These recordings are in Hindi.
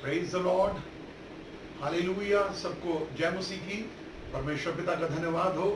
Praise the Lord, hallelujah. सबको जय मसीह की। परमेश्वर पिता का धन्यवाद हो।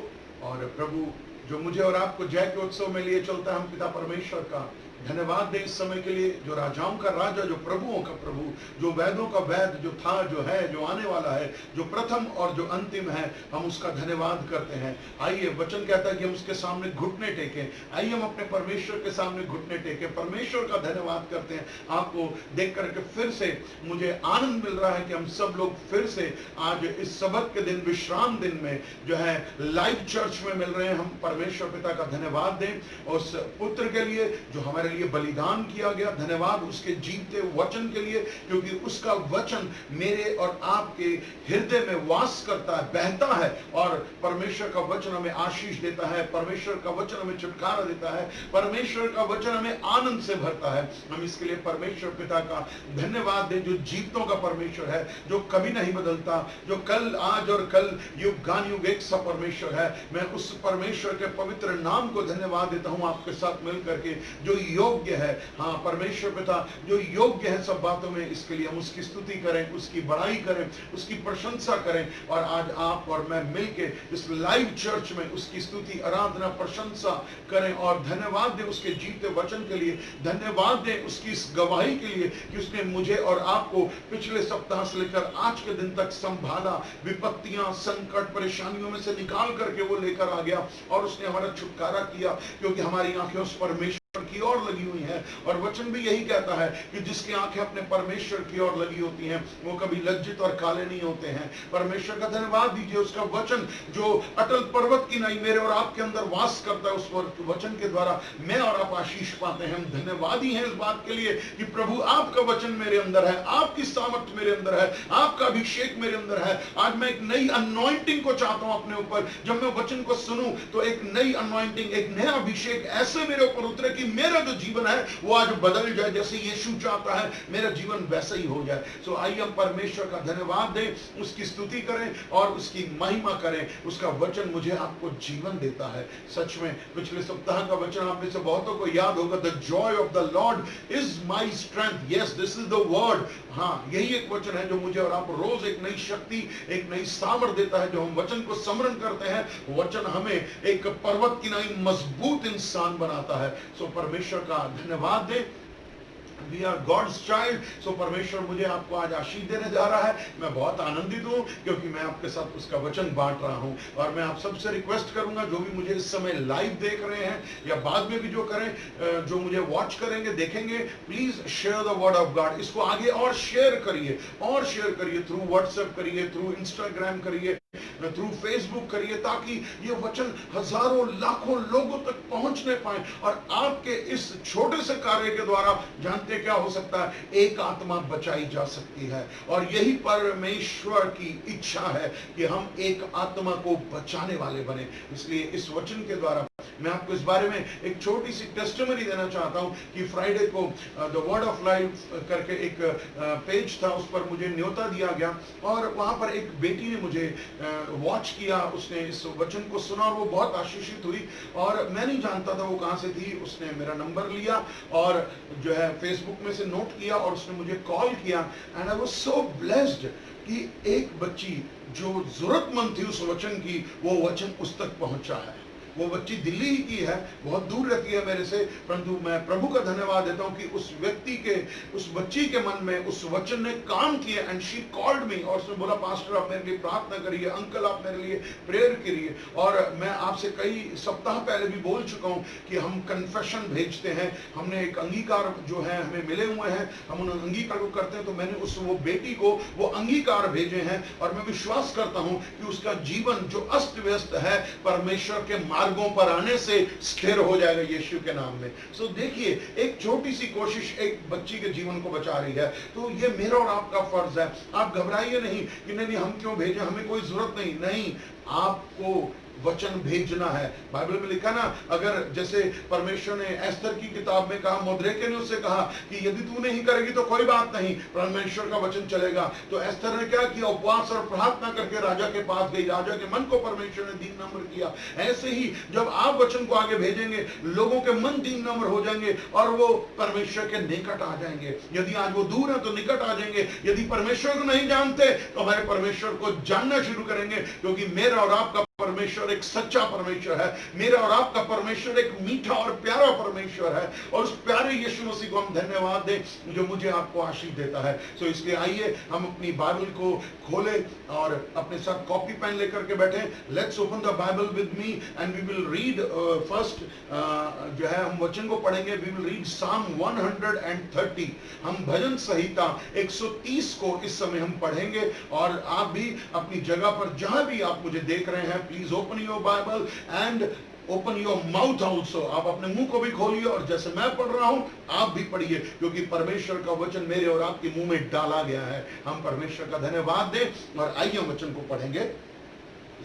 और प्रभु जो मुझे और आपको जय के उत्सव में लिए चलता है, हम पिता परमेश्वर का धन्यवाद दे इस समय के लिए, जो राजाओं का राजा, जो प्रभुओं का प्रभु, जो वैदों का वैद, जो था, जो है, जो आने वाला है, जो प्रथम और जो अंतिम है, हम उसका धन्यवाद करते हैं। आइए, वचन कहता है कि हम उसके सामने घुटने टेकें। आइए हम अपने परमेश्वर के सामने घुटने टेकें, परमेश्वर का धन्यवाद करते हैं। आपको देख करके फिर से मुझे आनंद मिल रहा है कि हम सब लोग फिर से आज इस सबत के दिन, विश्राम दिन में जो है लाइव चर्च में मिल रहे हैं। हम परमेश्वर पिता का धन्यवाद दें उस पुत्र के लिए जो हमारे लिए बलिदान किया गया। धन्यवाद उसके जीवते वचन के लिए, क्योंकि उसका वचन मेरे और आपके हृदय में वास करता है, बहता है, और परमेश्वर का वचन हमें आशीष देता है, परमेश्वर का वचन हमें छुटकारा देता है, परमेश्वर का वचन हमें आनंद से भरता है। हम इसके लिए परमेश्वर पिता का धन्यवाद दें, जो जीवतों का परमेश्वर है, जो कभी नहीं बदलता, जो कल, आज और कल युगान युग एक सा परमेश्वर है। मैं उस परमेश्वर के पवित्र नाम को धन्यवाद देता हूं आपके साथ मिल करके, जो योग्य है। हाँ, परमेश्वर पिता जो योग्य है सब बातों में, इसके लिए हम उसकी स्तुति करें, उसकी बड़ाई करें, उसकी प्रशंसा करें। और आज आप और मैं मिलके इस लाइव चर्च में उसकी स्तुति, आराधना, प्रशंसा करें और धन्यवाद दें उसके जीवते वचन के लिए। धन्यवाद दें उसकी इस गवाही के लिए कि उसने मुझे और आपको पिछले सप्ताह से लेकर आज के दिन तक संभाला, विपत्तियां, संकट, परेशानियों में से निकाल करके वो लेकर आ गया और उसने हमारा छुटकारा किया, क्योंकि हमारी आंखें उस परमेश्वर की ओर लगी हुई है। और वचन भी यही कहता है कि जिसकी आंखें अपने परमेश्वर की ओर लगी होती हैं, वो कभी लज्जित और काले नहीं होते हैं। परमेश्वर का धन्यवाद दीजिए। उसका वचन जो अटल पर्वत की नहीं मेरे और आपके अंदर वास करता है, उस वचन के द्वारा मैं और आप आशीष पाते हैं। हम धन्यवादी हैं इस बात के लिए कि प्रभु आपका वचन मेरे अंदर है, आपकी सामर्थ्य मेरे अंदर है, आपका अभिषेक मेरे अंदर है। आज मैं एक नई अनॉइंटिंग को चाहता हूं अपने ऊपर। जब मैं वचन को सुनूं तो एक नई अनॉइंटिंग, एक नया अभिषेक ऐसे मेरे ऊपर उतरे कि मेरा जो जीवन है वो आज बदल जाए। जैसे यीशु चाहता है मेरा जीवन वैसा ही हो जाए। सो आइए हम परमेश्वर का धन्यवाद दें, उसकी स्तुति करें और उसकी महिमा करें। उसका वचन मुझे आपको जीवन देता है। सच में पिछले सप्ताह का वचन आप में से बहुतों को याद होगा, the Joy of the Lord is my strength. Yes, this is the word. हाँ, यही एक वचन है जो मुझे और आप रोज एक नई शक्ति, एक नई सामर्थ देता है। जो हम वचन को स्मरण करते हैं, वचन हमें एक पर्वत की नई मजबूत इंसान बनाता है। सो परमेश्वर का धन्यवाद दे। We are God's child. So परमेश्वर मुझे आपको आज आशीष देने जा रहा है। मैं बहुत आनंदित हूँ क्योंकि मैं आपके साथ उसका वचन बांट रहा हूँ। और मैं आप सबसे रिक्वेस्ट करूंगा, जो भी मुझे इस समय लाइव देख रहे हैं या बाद में भी जो करें, जो मुझे वॉच करेंगे, देखेंगे, please share the word of God. इसको आगे और शेयर करिए, और शेयर करिए, थ्रू व्हाट्सएप करिए, थ्रू इंस्टाग्राम करिए, थ्रू फेसबुक करिए, ताकि ये वचन हजारों लाखों लोगों तक पहुंचने पाए। और आपके इस छोटे से कार्य के द्वारा जानते क्या हो सकता है, एक आत्मा बचाई जा सकती है। और यही परमेश्वर की इच्छा है कि हम एक आत्मा को बचाने वाले बने। इसलिए इस वचन के द्वारा मैं आपको इस बारे में एक छोटी सी टेस्टिमनी देना चाहता हूं कि फ्राइडे को द वर्ड ऑफ लाइफ करके एक पेज था, उस पर मुझे न्योता दिया गया और वहां पर एक बेटी ने मुझे वॉच किया। उसने इस वचन को सुना और वो बहुत आशीषित हुई। और मैं नहीं जानता था वो कहां से थी। उसने मेरा नंबर लिया और जो है फेसबुक में से नोट किया और उसने मुझे कॉल किया। And I was so blessed कि एक बच्ची जो जरूरतमंद थी उस वचन की, वो वचन उस तक पहुंचा है। वो बच्ची दिल्ली ही की है, बहुत दूर रहती है मेरे से, परंतु मैं प्रभु का धन्यवाद देता हूं कि उस व्यक्ति के, उस बच्ची के मन में उस वचन ने काम किया। एंड शी कॉल्ड मी और उसने बोला, पास्टर आप मेरे लिए प्रार्थना करिए, अंकल आप मेरे लिए प्रेयर करिए। और मैं आपसे कई सप्ताह पहले भी बोल चुका हूं कि हम कन्फेशन भेजते हैं। हमने एक अंगीकार जो है हमें मिले हुए हैं, हम उन अंगीकार को करते हैं। तो मैंने उस वो बेटी को वो अंगीकार भेजे हैं और मैं विश्वास करता हूं कि उसका जीवन जो अस्त व्यस्त है, परमेश्वर के मार्गों पर आने से स्थिर हो जाएगा यीशु के नाम में। सो देखिए, एक छोटी सी कोशिश एक बच्ची के जीवन को बचा रही है। तो ये मेरा और आपका फर्ज है। आप घबराइए नहीं कि नहीं हम क्यों भेजें, हमें कोई जरूरत नहीं। नहीं, आपको वचन भेजना है। बाइबल में लिखा ना, अगर जैसे परमेश्वर ने एस्तर की किताब में कहा, मोर्देकै ने उससे कहा कि यदि तू नहीं करेगी तो कोई बात नहीं, परमेश्वर का वचन चलेगा। तो एस्तर ने क्या किया, उपवास और प्रार्थना करके राजा के पास गई, राजा के मन को परमेश्वर ने दीन नम्र किया। ऐसे ही जब आप वचन को आगे भेजेंगे, लोगों के मन दीन नम्र हो जाएंगे और वो परमेश्वर के निकट आ जाएंगे। यदि आज वो दूर है तो निकट आ जाएंगे। यदि परमेश्वर को नहीं जानते तो हमारे परमेश्वर को जानना शुरू करेंगे, क्योंकि मेरा और आपका परमेश्वर एक सच्चा परमेश्वर है। मेरा और आपका परमेश्वर एक मीठा और प्यारा परमेश्वर है, और उस प्यारे यीशु मसीह को हम धन्यवाद दें जो मुझे आपको आशीष देता है। सो इसलिए आइए हम अपनी बाइबल को खोलें और अपने साथ कॉपी पेन लेकर के बैठे। Let's open the Bible with me and we will read first, जो है हम वचन को पढ़ेंगे। वी विल रीड साम 130। हम भजन संहिता 130 को इस समय हम पढ़ेंगे, और आप भी अपनी जगह पर जहां भी आप मुझे देख रहे हैं, please open your Bible and open your mouth also. आप अपने मुंह को भी खोलिए, और जैसे मैं पढ़ रहा हूं आप भी पढ़िए, क्योंकि परमेश्वर का वचन मेरे और आपके मुंह में डाला गया है। हम परमेश्वर का धन्यवाद दें और आइए हम वचन को पढ़ेंगे।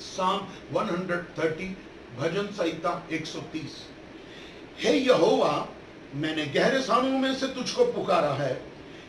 साम 130, भजन संहिता 130। हे यहोवा, मैंने गहरे स्थानों में से तुझको पुकारा है।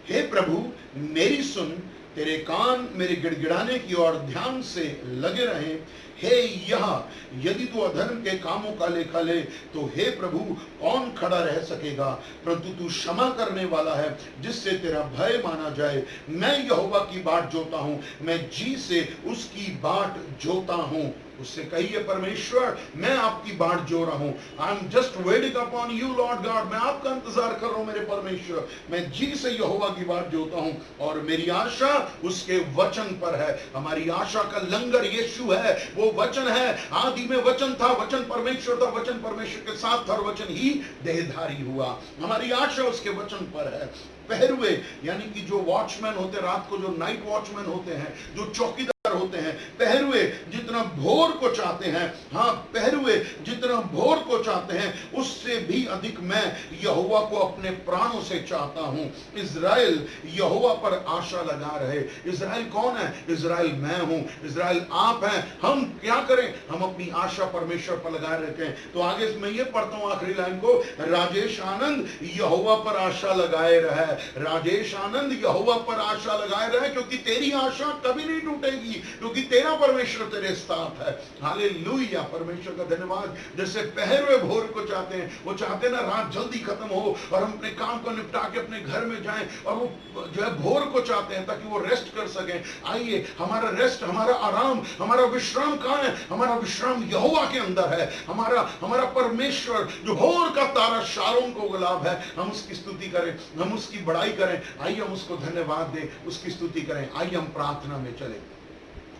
हे प्रभु, मेरी सुन, तेरे कान मेरे गिड़गिड़ाने की ओर ध्यान से लगे रहें। हे यह, यदि तू अधर्म के कामों का लेखा ले तो हे प्रभु कौन खड़ा रह सकेगा? परंतु तू क्षमा करने वाला है जिससे तेरा भय माना जाए। मैं यहोवा की बाट जोता हूँ, मैं जी से उसकी बाट जोता हूँ। उससे कहिए, परमेश्वर मैं आपकी बाट जो रहा हूं। I am just waiting upon you Lord God. मैं आपका इंतजार कर रहा हूं मेरे परमेश्वर। मैं जी से यहोवा की बाट जोता हूं, और मेरी आशा उसके वचन पर है। हमारी आशा का लंगर यीशु है, वो वचन है। आदि में वचन था, वचन परमेश्वर था, वचन परमेश्वर के साथ था, और वचन ही देहधारी हुआ। हमारी आशा उसके वचन पर है। पहरुए यानी कि जो वॉचमैन होते, रात को जो नाइट वॉचमैन होते हैं, जो चौकीदार होते हैं, पहरुए जितना भोर को चाहते हैं, हाँ पहरुए जितना भोर को चाहते हैं, उससे भी अधिक मैं यहोवा को अपने प्राणों से चाहता हूं। इज़राइल यहोवा पर आशा लगा रहे। इज़राइल कौन है? इज़राइल मैं हूं, इज़राइल आप हैं। हम क्या करें? हम अपनी आशा परमेश्वर पर लगाए रहते हैं। तो आगे मैं ये पढ़ता हूं आखिरी लाइन को, राजेश आनंद यहोवा पर आशा लगाए रहे। राजेश आनंद यहोवा पर आशा लगाए रहे, क्योंकि तेरी आशा कभी नहीं टूटेगी, क्योंकि तेरा परमेश्वर तेरे साथ है। हालेलुया, परमेश्वर का धन्यवाद। जैसे पहरुए भोर को चाहते हैं, वो चाहते हैं ना रात जल्दी खत्म हो और हम अपने काम को निपटा के अपने घर में जाएं, और वो जो है भोर को चाहते हैं ताकि वो रेस्ट कर सकें। आइए, हमारा रेस्ट, हमारा आराम, हमारा विश्राम कहाँ है? हमारा विश्राम यहोवा के अंदर है। हमारा परमेश्वर जो भोर का तारा शारोन को गुलाब है, हम उसकी स्तुति करें, हम उसकी बड़ाई करें। आइए हम उसको धन्यवाद दें, उसकी स्तुति करें। आइए हम प्रार्थना में चलें।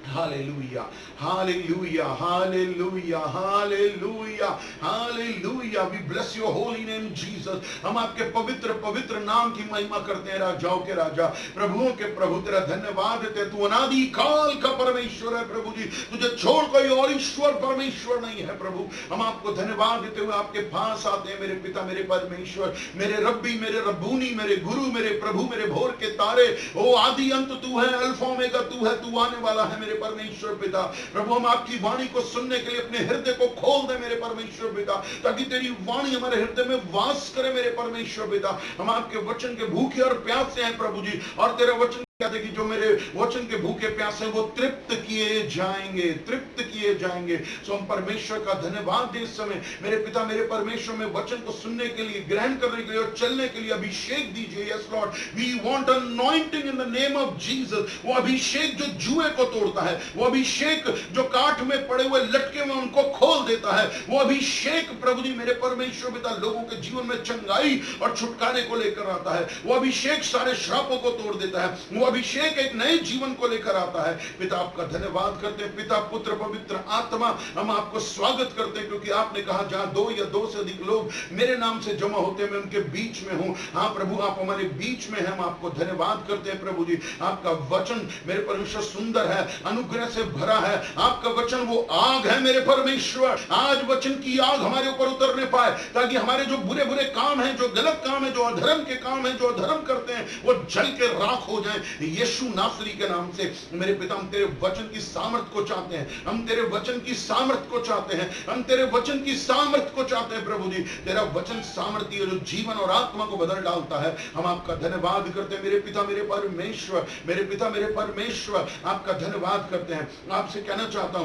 Hallelujah, hallelujah, hallelujah, hallelujah, hallelujah. We bless your holy name Jesus. हम आपके पवित्र पवित्र नाम की महिमा करते हैं, राजाओं के राजा, प्रभुओं के प्रभु। तेरा धन्यवाद देते हैं, तू अनादि काल का परमेश्वर है प्रभु जी। तुझे छोड़ कोई और ईश्वर परमेश्वर नहीं है प्रभु। हम आपको धन्यवाद देते हुए आपके पास आते हैं, मेरे पिता, मेरे परमेश्वर, मेरे रब्बी, मेरे रब्बूनी, मेरे गुरु, मेरे प्रभु, मेरे भोर के तारे। ओ आदि अंत तू है, अल्फा ओमेगा तू है, तू आने वाला है मेरे परमेश्वर पिता। प्रभु, हम आपकी वाणी को सुनने के लिए अपने हृदय को खोल दे मेरे परमेश्वर पिता, ताकि तेरी वाणी हमारे हृदय में वास करे मेरे परमेश्वर पिता। हम आपके वचन के भूखे और प्यासे हैं प्रभु जी, और तेरा वचन कहते कि जो मेरे वचन के भूखे प्यासे हैं वो तृप्त किए जाएंगे, तृप्त किए जाएंगे। सो हम परमेश्वर का धन्यवाद दें इस समय मेरे पिता, मेरे परमेश्वर में वचन को सुनने के लिए, ग्रहण करने के लिए और चलने के लिए अभिषेक दीजिए। Yes Lord, we want anointing in the name of Jesus. वो अभिषेक जो जुए को तोड़ता है, वो अभिषेक जो काठ में पड़े हुए लटके में उनको खोल देता है, वो अभिषेक प्रभु जी मेरे परमेश्वर पिता लोगों के जीवन में चंगाई और छुटकारे को लेकर आता है। वो अभिषेक सारे श्रापों को तोड़ देता है, वो अभिषेक एक नए जीवन को लेकर आता है। पिता, आपका धन्यवाद करते हैं। पिता, पुत्र, पवित्र आत्मा, हम आपको स्वागत करते हैं, क्योंकि आपने कहा जहां दो या दो से अधिक लोग मेरे नाम से जमा होते हैं, मैं उनके बीच में हूं। हाँ प्रभु, आप हमारे बीच में हैं। हम आपको धन्यवाद करते हैं प्रभु जी। आपका वचन मेरे परमेश्वर सुंदर है, अनुग्रह से भरा है। आपका वचन वो आग है मेरे परमेश्वर। आज वचन की आग हमारे ऊपर उतरने पाए, ताकि हमारे जो बुरे बुरे काम हैं, जो गलत काम है, जो अधर्म के काम है, जो अधर्म करते हैं, वो जल के राख हो जाए। यीशु नासरी के नाम से मेरे पिता हम तेरे वचन की सामर्थ को चाहते हैं, हम तेरे वचन की सामर्थ को चाहते हैं, हम तेरे वचन की सामर्थ को चाहते हैं प्रभु जी। तेरा वचन सामर्थी है जो जीवन और आत्मा को बदल डालता है। हम आपका धन्यवाद करते हैं मेरे पिता मेरे परमेश्वर, मेरे पिता मेरे परमेश्वर, आपका धन्यवाद करते हैं। आपसे कहना चाहता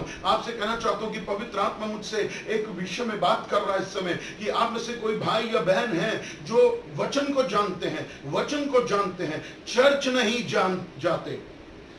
हूं कि पवित्र आत्मा मुझसे एक विषय में बात कर रहा है इस समय कि आप में से कोई भाई या बहन है जो वचन को जानते हैं, वचन को जानते हैं, चर्च नहीं जाते,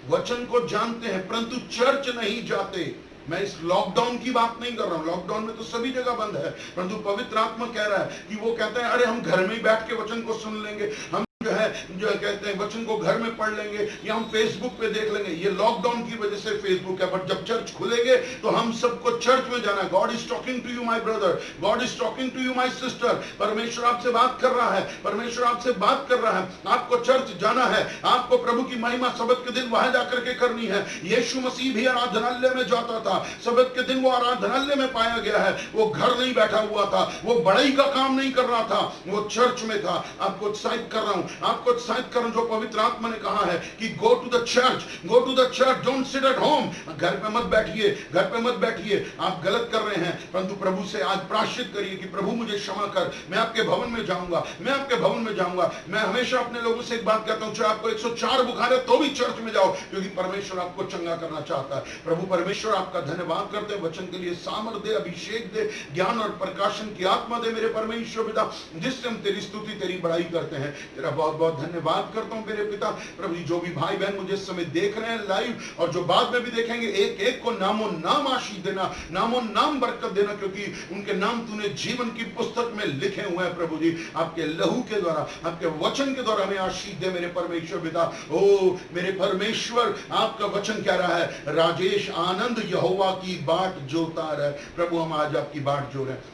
वचन को जानते हैं परंतु चर्च नहीं जाते। मैं इस लॉकडाउन की बात नहीं कर रहा हूं, लॉकडाउन में तो सभी जगह बंद है, परंतु पवित्र आत्मा कह रहा है कि वो कहते हैं अरे हम घर में ही बैठ के वचन को सुन लेंगे, हम जो कहते हैं वचन को घर में पढ़ लेंगे या हम फेसबुक पे देख लेंगे। ये लॉकडाउन की वजह से फेसबुक है, बट जब चर्च खुलेंगे तो हम सबको चर्च में जाना है। God is talking to you my brother, God is talking to you my sister. परमेश्वर आपसे बात कर रहा है, परमेश्वर आपसे बात कर रहा है। आपको चर्च जाना है, आपको प्रभु की महिमा सबत के दिन वहां जाकर के करनी है। यीशु मसीह भी आराधनालय में जाता था, सबत के दिन वो आराधनालय में पाया गया है। वो घर नहीं बैठा हुआ था, वो बड़ाई का काम नहीं कर रहा था, वो चर्च में था। आपको उत्साहित कर रहा हूं, आपको उत्साहित करूं जो पवित्र आत्मा ने कहा है कि go to the church, go to the church, don't sit at home. घर पे मत बैठिए, घर पे मत बैठिए, आप गलत कर रहे हैं। परंतु प्रभु से आज प्रायश्चित करिए कि प्रभु मुझे क्षमा कर, मैं आपके भवन में जाऊंगा, मैं आपके भवन में जाऊंगा। मैं हमेशा अपने लोगों से एक बात कहता हूं, चाहे आपको 104 बुखार है तो भी चर्च में जाओ, क्योंकि परमेश्वर आपको चंगा करना चाहता है। प्रभु परमेश्वर आपका धन्यवाद करते हैं, वचन के लिए सामर्थ दे, अभिषेक दे, ज्ञान और प्रकाशन की आत्मा दे मेरे परमेश्वर पिता, जिससे हम तेरी स्तुति तेरी बड़ाई करते हैं। तेरा बहुत बहुत धन्यवाद करता हूं मेरे पिता। प्रभु जी जो भी भाई बहन मुझे इस समय देख रहे हैं लाइव और जो बाद में भी देखेंगे, एक एक को नामो नाम आशीष देना, नामो नाम बरकत देना, क्योंकि उनके नाम तूने जीवन की पुस्तक में लिखे हुए हैं। प्रभु जी आपके लहू के द्वारा, आपके वचन के द्वारा हमें आशीष दे मेरे परमेश्वर पिता। ओ मेरे परमेश्वर, आपका वचन कह रहा है राजेश आनंद यहोवा की बाट जोता रहे। प्रभु हम आज आपकी बाट जो रहे हैं,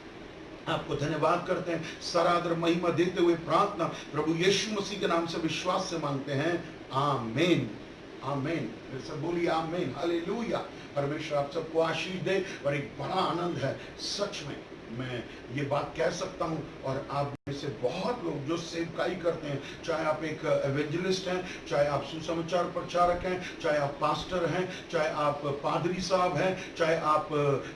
आपको धन्यवाद करते हैं, सारा आदर महिमा देते हुए प्रार्थना प्रभु यीशु मसीह के नाम से विश्वास से मांगते हैं, आमीन आमीन। सब बोलिए आमीन, हालेलुया। परमेश्वर आप सबको आशीष दे। और एक बड़ा आनंद है, सच में मैं ये बात कह सकता हूं, और आप में से बहुत लोग जो सेवकाई करते हैं, चाहे आप एक एवेंजलिस्ट हैं, चाहे आप सुसमाचार प्रचारक हैं, चाहे आप पास्टर हैं, चाहे आप पादरी साहब हैं, चाहे आप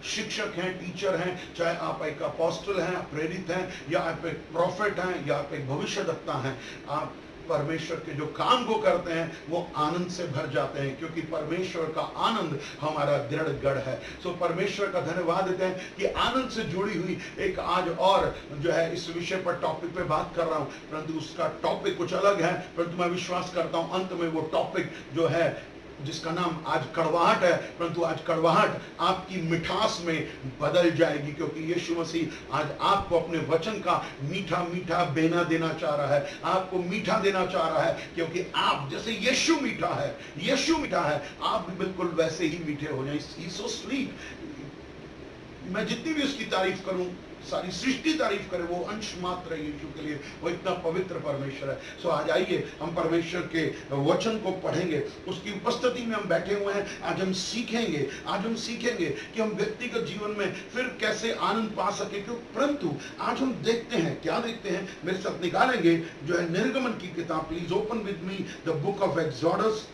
शिक्षक हैं, टीचर हैं, चाहे आप एक अपोस्टल हैं, प्रेरित हैं, या आप एक प्रॉफिट हैं, या आप एक भविष्यद्वक्ता हैं, आप परमेश्वर के जो काम को करते हैं वो आनंद से भर जाते हैं, क्योंकि परमेश्वर का आनंद हमारा दृढ़ गढ़ है। सो परमेश्वर का धन्यवाद देते हैं कि आनंद से जुड़ी हुई एक आज और जो है इस विषय पर टॉपिक पे बात कर रहा हूं, परंतु उसका टॉपिक कुछ अलग है। परंतु मैं विश्वास करता हूं अंत में वो टॉपिक जो है जिसका नाम आज कड़वाहट है, परंतु आज कड़वाहट आपकी मिठास में बदल जाएगी, क्योंकि यीशु मसीह आज आपको अपने वचन का मीठा मीठा बेना देना चाह रहा है, आपको मीठा देना चाह रहा है, क्योंकि आप जैसे यीशु मीठा है, यीशु मीठा है, आप भी बिल्कुल वैसे ही मीठे हो जाए। ही सो स्वीट। मैं जितनी भी उसकी तारीफ करूं, सारी सृष्टि तारीफ करे, वो अंश मात्र है यीशु के लिए, वो इतना पवित्र परमेश्वर है। सो आज आइए हम परमेश्वर के वचन को पढ़ेंगे, उसकी उपस्थिति में हम बैठे हुए हैं। आज हम सीखेंगे कि हम व्यक्तिगत जीवन में फिर कैसे आनंद पा सके। क्यों? परंतु आज हम देखते हैं, क्या देखते हैं, मेरे साथ निकालेंगे जो है निर्गमन की किताब। Please open with me the book of exodus,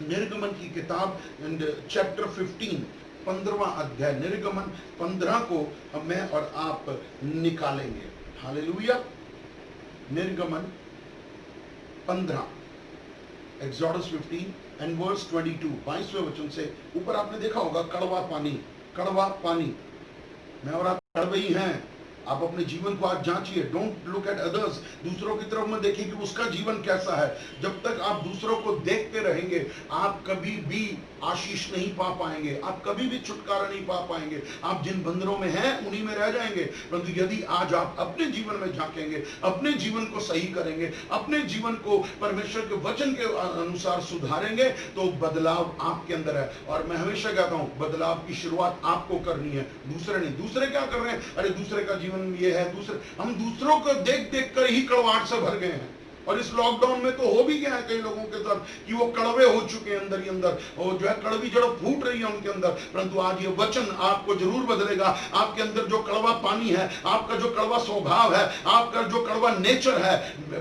निर्गमन की किताब एंड चैप्टर 15, 15वां अध्याय, निर्गमन 15 को मैं और आप निकालेंगे। हालेलुया। निर्गमन 15, एक्सोडस 15 एंड वर्स 22, 22वें वचन से ऊपर आपने देखा होगा कड़वा पानी, कड़वा पानी। मैं और आप कड़वे ही हैं। आप अपने जीवन को आज जांचिए। डोंट लुक एट अदर्स, दूसरों की तरफ मत देखिए कि उसका जीवन कैसा है। जब तक आप दूसरों को देखते रहेंगे आप कभी भी आशीष नहीं पा पाएंगे, आप कभी भी छुटकारा नहीं पा पाएंगे। आप जिन बंधनों में हैं उन्हीं में रह जाएंगे। परंतु यदि आज आप अपने जीवन में झांकेंगे, अपने जीवन को सही करेंगे, अपने जीवन को परमेश्वर के वचन के अनुसार सुधारेंगे, तो बदलाव आपके अंदर है। और मैं हमेशा कहता हूं बदलाव की शुरुआत आपको करनी है, दूसरे नहीं। दूसरे क्या कर रहे हैं? अरे दूसरे का जीवन ये है, दूसरे, हम दूसरों को देख देख कर ही कड़वाहट से भर गए हैं। और इस लॉकडाउन में तो हो भी गया है कई लोगों के साथ कि वो कड़वे हो चुके हैं अंदर ही अंदर, और जो है कड़वी जड़ फूट रही है उनके अंदर। परंतु आज ये वचन आपको जरूर बदलेगा। आपके अंदर जो कड़वा पानी है, आपका जो कड़वा स्वभाव है, आपका जो कड़वा नेचर है,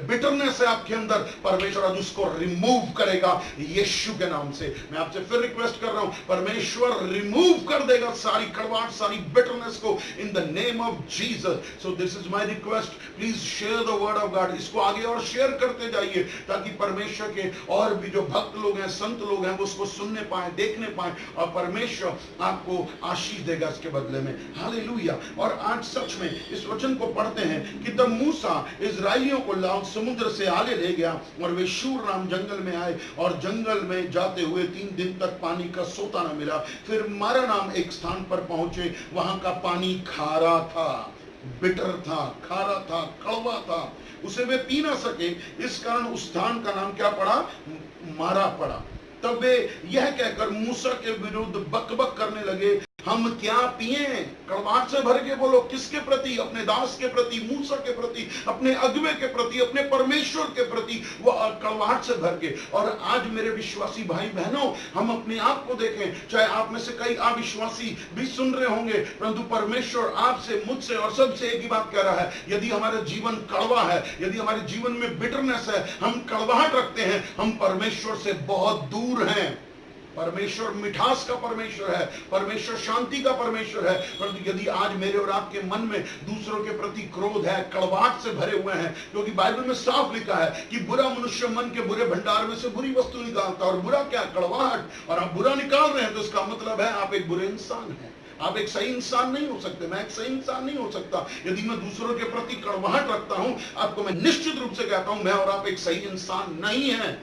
बिटरनेस है आपके अंदर, परमेश्वर आज उसको रिमूव करेगा यीशु के नाम से। मैं आपसे फिर रिक्वेस्ट कर रहा हूं, परमेश्वर रिमूव कर देगा सारी कड़वाहट, सारी बिटरनेस को इन the name of Jesus. So this is my request, please share the word of God. इसको आगे और शेयर करते जाइए ताकि परमेश्वर के और भी जो भक्त लोग हैं, संत लोग हैं, वो उसको सुनने पाए, देखने पाए, और परमेश्वर आपको आशीष देगा इसके बदले में। हालेलुया। और आज सच में इस वचन को पढ़ते हैं कि तब मूसा इजराइलियों को लाल समुद्र से आगे ले गया और वे शूर नाम जंगल में आए, और जंगल में जाते हुए 3 दिन तक पानी का सोता न मिला। फिर मारा नाम एक स्थान पर पहुंचे, वहां का पानी खारा था, बिटर था, खारा था, कड़वा था, उसे वे पी ना सके। इस कारण उस स्थान का नाम क्या पड़ा? मारा पड़ा। तब वे यह कहकर मूसा के विरुद्ध बकबक करने लगे, हम क्या पिए? कड़वाहट से भर के बोलो। किसके प्रति? अपने दास के प्रति, मूसा के प्रति, अपने अगुवे के प्रति, अपने परमेश्वर के प्रति, वो कड़वाहट से भर के। और आज मेरे विश्वासी भाई बहनों, हम अपने आप को देखें। चाहे आप में से कई अविश्वासी भी सुन रहे होंगे, परंतु परमेश्वर आपसे, मुझसे और सबसे एक ही बात कह रहा है, यदि हमारा जीवन कड़वा है, यदि हमारे जीवन में बिटरनेस है, हम कड़वाहट रखते हैं, हम परमेश्वर से बहुत दूर हैं। परमेश्वर मिठास का परमेश्वर है, परमेश्वर शांति का परमेश्वर है। परंतु यदि आज मेरे और आपके मन में दूसरों के प्रति क्रोध है, कड़वाहट से भरे हुए हैं, क्योंकि बाइबल में साफ लिखा है कि बुरा मनुष्य मन के बुरे भंडार में से बुरी वस्तु निकालता है, और बुरा क्या? कड़वाहट। और आप बुरा निकाल रहे हैं तो इसका मतलब है आप एक बुरे इंसान हैं। आप एक सही इंसान नहीं हो सकते, मैं एक सही इंसान नहीं हो सकता यदि मैं दूसरों के प्रति कड़वाहट रखता हूं। आपको मैं निश्चित रूप से कहता हूं, मैं और आप एक सही इंसान नहीं है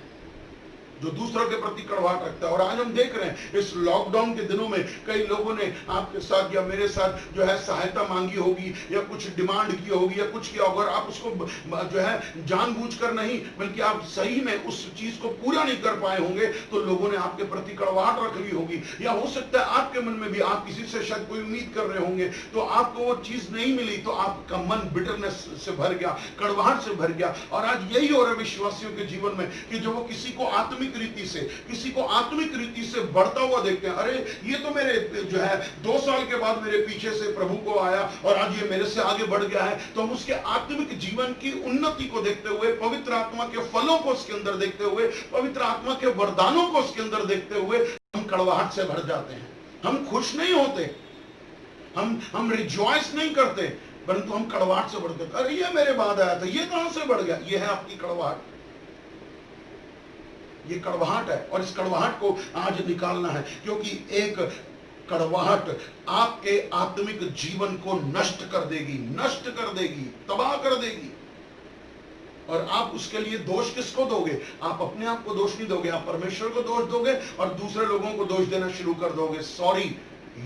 जो दूसरों के प्रति कड़वाहट रखता है। और आज हम देख रहे हैं इस लॉकडाउन के दिनों में कई लोगों ने आपके साथ या मेरे साथ जो है सहायता मांगी होगी, या कुछ डिमांड की होगी, या कुछ किया होगा, और आप उसको जो है जानबूझकर नहीं, बल्कि आप सही में उस चीज को पूरा नहीं कर पाए होंगे, तो लोगों ने आपके प्रति कड़वाहट रख ली होगी। या हो सकता है आपके मन में भी आप किसी से शायद कोई उम्मीद कर रहे होंगे, तो आपको वो चीज नहीं मिली, तो आपका मन बिटरनेस से भर गया, कड़वाहट से भर गया। और आज यही हो रहा है विश्वासियों के जीवन में कि जो वो किसी को आत्मिक रीति से, किसी को आत्मिक रीति से बढ़ता हुआ देखते हैं। अरे ये तो मेरे जो है 2 साल के बाद मेरे पीछे से प्रभु को आया और आज ये मेरे से आगे बढ़ गया है, तो हम उसके आत्मिक जीवन की उन्नति को देखते हुए, पवित्र आत्मा के फलों को उसके अंदर देखते हुए, पवित्र आत्मा के वरदानों को उसके अंदर देखते हुए हम कड़वाहट से भर जाते हैं। हम खुश नहीं होते, हम रिजॉइस नहीं करते, परंतु हम कड़वाहट से बढ़ जाते। अरे ये मेरे बाद आया था, ये कहां से बढ़ गया? ये है आपकी कड़वाहट, ये कड़वाहट है। और इस कड़वाहट को आज निकालना है, क्योंकि एक कड़वाहट आपके आत्मिक जीवन को नष्ट कर देगी, नष्ट कर देगी, तबाह कर देगी। और आप उसके लिए दोष किसको दोगे? आप अपने आप को दोष नहीं दोगे, आप परमेश्वर को दोष दोगे और दूसरे लोगों को दोष देना शुरू कर दोगे। Sorry,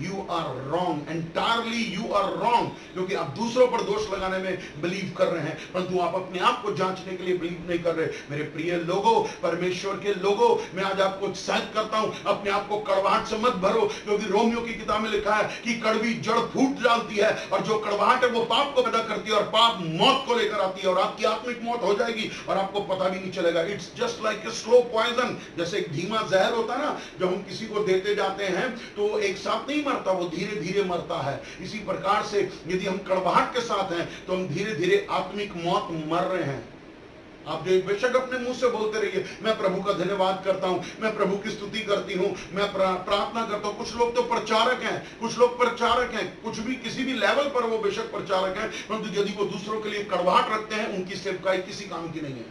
you are wrong, entirely you are wrong, क्योंकि आप दूसरों पर दोष लगाने में बिलीव कर रहे हैं, परंतु आप अपने आप को जांचने के लिए बिलीव नहीं कर रहे। मेरे प्रिय लोगों, परमेश्वर के लोगों, मैं आज आपको उत्साहित करता हूं, अपने आप को कड़वाहट से मत भरो, क्योंकि रोमियो की किताब में लिखा है कि कड़वी जड़ फूट डालती है, और जो कड़वाहट है वो पाप को पैदा करती है, और पाप मौत को लेकर आती है, और आपकी आत्मिक मौत हो जाएगी और आपको पता भी नहीं चलेगा। It's just like a slow poison, जैसे एक धीमा जहर होता है ना, जब हम किसी को देते जाते हैं तो एक साथ नहीं मरता, वो धीरे धीरे मरता है। इसी प्रकार से यदि हम कड़वाहट के साथ हैं तो हम धीरे धीरे आत्मिक मौत मर रहे हैं। आप बेशक अपने मुंह से बोलते रहिए, मैं प्रभु का धन्यवाद करता हूं, मैं प्रभु की स्तुति करती हूं, मैं प्रार्थना करता हूं। कुछ लोग तो प्रचारक हैं, कुछ लोग प्रचारक हैं, कुछ भी किसी भी लेवल पर वो बेशक प्रचारक हैं, परंतु यदि वो दूसरों के लिए कड़वाहट रखते हैं, उनकी सेवकाई किसी काम की नहीं है,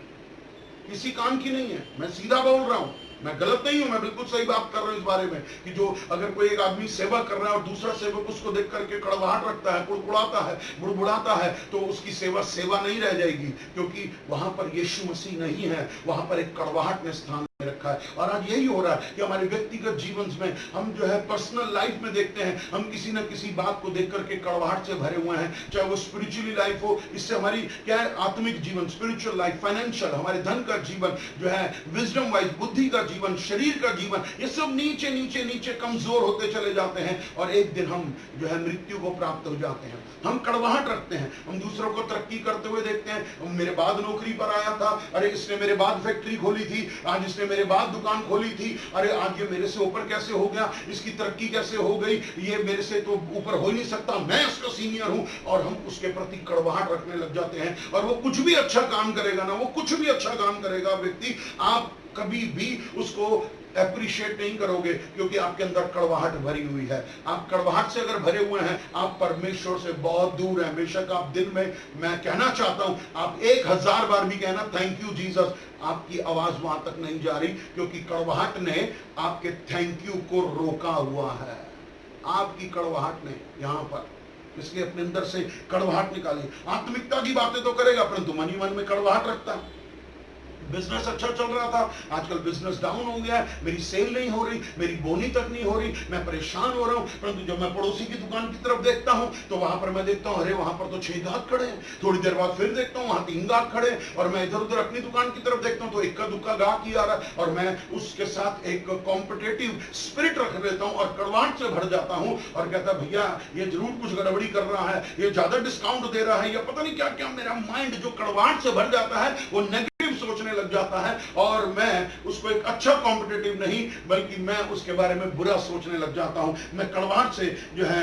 किसी काम की नहीं है। मैं सीधा बोल रहा हूं, मैं गलत नहीं हूं, मैं बिल्कुल सही बात कर रहा हूं इस बारे में कि जो अगर कोई एक आदमी सेवा कर रहा है और दूसरा सेवक उसको देख करके कड़वाहट रखता है, कुड़कुड़ाता है, बुड़बुड़ाता है, तो उसकी सेवा नहीं रह जाएगी, क्योंकि वहां पर यीशु मसीह नहीं है, वहां पर एक कड़वाहट ने स्थान रखा है। और आज यही हो रहा है कि हमारे व्यक्तिगत जीवन में हम जो है पर्सनल लाइफ में देखते हैं, हम किसी न किसी बात को देख करके कड़वाहट से भरे हुए हैं, चाहे वो स्पिरिचुअली लाइफ हो, इससे हमारी क्या है, आत्मिक जीवन, स्पिरिचुअल लाइफ, फाइनेंशियल, हमारे धन का जीवन जो है, विजडम वाइज, बुद्धि का जीवन, शरीर का जीवन, ये सब नीचे नीचे नीचे कमजोर होते चले जाते हैं और एक दिन हम जो है मृत्यु को प्राप्त हो जाते हैं। हम कड़वाहट रखते हैं, हम दूसरों को तरक्की करते हुए देखते हैं, मेरे बाद नौकरी पर आया था, अरे इसने मेरे बाद फैक्ट्री खोली थी, आज इसने मेरे बाद दुकान खोली थी, अरे आज ये मेरे से ऊपर कैसे हो गया, इसकी तरक्की कैसे हो गई, ये मेरे से तो ऊपर हो ही नहीं सकता, मैं इसका सीनियर हूं। और हम उसके प्रति कड़वाहट रखने लग जाते हैं। और वो कुछ भी अच्छा काम करेगा ना, वो कुछ भी अच्छा काम करेगा व्यक्ति, आप कभी भी उसको एप्रिशिएट नहीं करोगे, क्योंकि आपके अंदर कड़वाहट भरी हुई है। आप कड़वाहट से अगर भरे हुए हैं, आप परमेश्वर से बहुत दूर हैं। बेशक आप दिन में, मैं कहना चाहता हूं, आप 1000 बार भी कहना थैंक यू जीसस, आपकी आवाज वहां तक नहीं जा रही, क्योंकि कड़वाहट ने आपके थैंक यू को रोका हुआ है। आपकी कड़वाहट ने यहां पर इसके अपने अंदर से कड़वाहट निकाली। आत्मिकता की बातें तो करेगा, परंतु मन ही मन में कड़वाहट रखता है। बिजनेस अच्छा चल रहा था, आजकल बिजनेस डाउन हो गया है, मेरी सेल नहीं हो रही, मेरी बोनी तक नहीं हो रही, मैं परेशान हो रहा हूं। परंतु जब मैं पड़ोसी की दुकान की तरफ देखता हूं तो वहां पर मैं देखता हूं, अरे वहां पर तो 6 गाहक खड़े हैं, थोड़ी देर बाद फिर देखता हूं वहां 3 गाहक खड़े हैं, और मैं इधर उधर अपनी दुकान की तरफ देखता हूं तो इक्का दुक्का गाहक ही आ रहा है, और मैं उसके साथ एक कॉम्पिटिटिव स्पिरिट रख लेता हूं और कड़वाहट से भर जाता हूं और कहता भैया ये जरूर कुछ गड़बड़ी कर रहा है, ये ज्यादा डिस्काउंट दे रहा है, या पता नहीं क्या क्या। मेरा माइंड जो कड़वाहट से भर जाता है वो सोचने लग जाता है, और मैं उसको एक अच्छा कॉम्पिटिटिव नहीं बल्कि मैं उसके बारे में बुरा सोचने लग जाता हूं। मैं कड़वाहट से जो है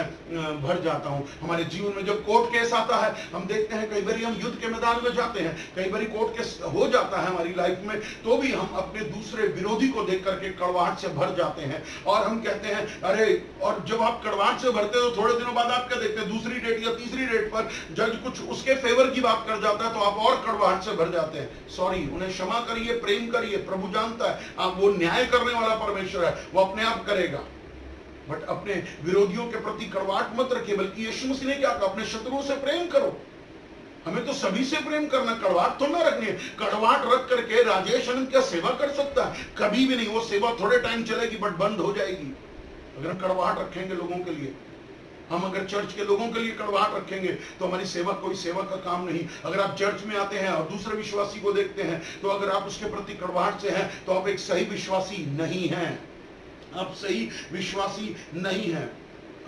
भर जाता हूं। हमारे जीवन में जब कोर्ट केस आता है, हम देखते हैं कई बार हम युद्ध के मैदान में जाते हैं, कई बार कोर्ट केस हो जाता है हमारी लाइफ में, तो भी हम अपने दूसरे विरोधी को देख करके कड़वाहट से भर जाते हैं और हम कहते हैं अरे। और जब आप कड़वाहट से भरते हो, थोड़े दिनों बाद आप क्या देखते हैं, दूसरी डेट या तीसरी डेट पर जज कुछ उसके फेवर की बात कर जाता है तो आप और कड़वाहट से भर जाते हैं। सॉरी, उन्हें क्षमा करिए, प्रेम करिए, प्रभु जानता है आप, वो न्याय करने वाला परमेश्वर है, वो अपने आप करेगा। बट अपने विरोधियों के प्रति कड़वाहट मत रखिए, बल्कि यीशु मसीह ने क्या कहा, अपने शत्रुओं से प्रेम करो। हमें तो सभी से प्रेम करना, कड़वाहट तो ना रखनी है। कड़वाहट रख करके राजेश आनंद क्या सेवा कर सकता है? कभी भी नहीं। वो सेवा थोड़े टाइम चलेगी बट बंद हो जाएगी अगर हम कड़वाहट रखेंगे लोगों के लिए। हम अगर चर्च के लोगों के लिए कड़वाहट रखेंगे तो हमारी सेवा कोई सेवा का काम नहीं। अगर आप चर्च में आते हैं और दूसरे विश्वासी को देखते हैं तो अगर आप उसके प्रति कड़वाहट से हैं तो आप एक सही विश्वासी नहीं हैं, आप सही विश्वासी नहीं हैं।